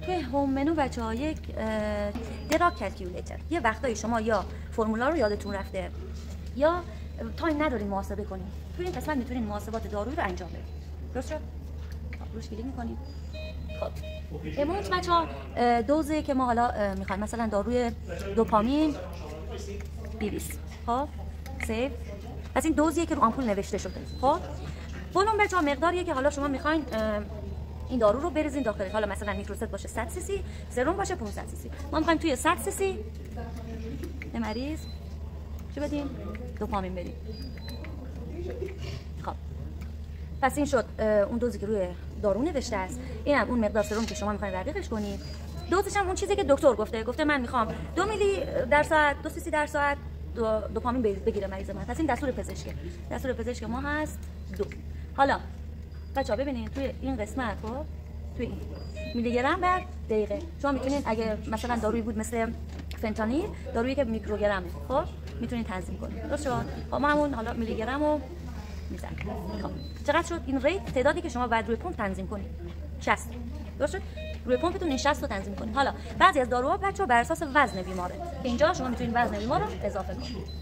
توی هوم منو بچه‌ها یک دراگ کلکیولیتر، یه وقتایی شما یا فرمولا رو یادتون رفته یا تایم ندارین محاسبه کنین، توی این قسمت میتونین محاسبات دارویی رو انجام بدین. درست شد؟ روش کلیک می‌کنیم. خب امروز بچه‌ها دوزی که ما حالا می‌خوایم مثلا داروی دوپامین 200. خب سیو. پس این دوزیه که رو آمپول نوشته شده. خب ولوم بچه‌ها مقداریه که حالا شما می‌خواین این دارو رو بریزین داخل. حالا مثلا میکروست باشه 100 سی سی، سرم باشه 500 سی سی. ما می‌خوایم توی 100 سی سی به مریض چه بدیم؟ دوپامین بدیم. خب پس این شد اون دوزی که روی دارو نوشته است. اینم اون مقدار سرم که شما می‌خواید رقیقش کنید. دوزش هم اون چیزی که دکتر گفته من می‌خوام 2 میلی در ساعت 2 سی سی در ساعت دوپامین بگیره مریض من. پس این دستور پزشکی. دستور پزشک ما هست 2. حالا بچه‌ها ببینید توی این قسمت خب توی این میلی گرم بر دقیقه شما میتونید اگه مثلا دارویی بود مثل فنتانیل، دارویی که میکروگرمه خب میتونید تنظیم کنید. درست شد؟ خب ما همون حالا میلی گرم رو میزنیم. خب چقدر شد این ریت؟ تعدادی که شما باید روی پمپ تنظیم کنید 60. درست شد؟ روی پمپتون این 60 رو تنظیم کنید. حالا بعضی از داروها بچه‌ها بر اساس وزن بیماره که اینجا شما میتونید وزن بیمار رو اضافه کنید.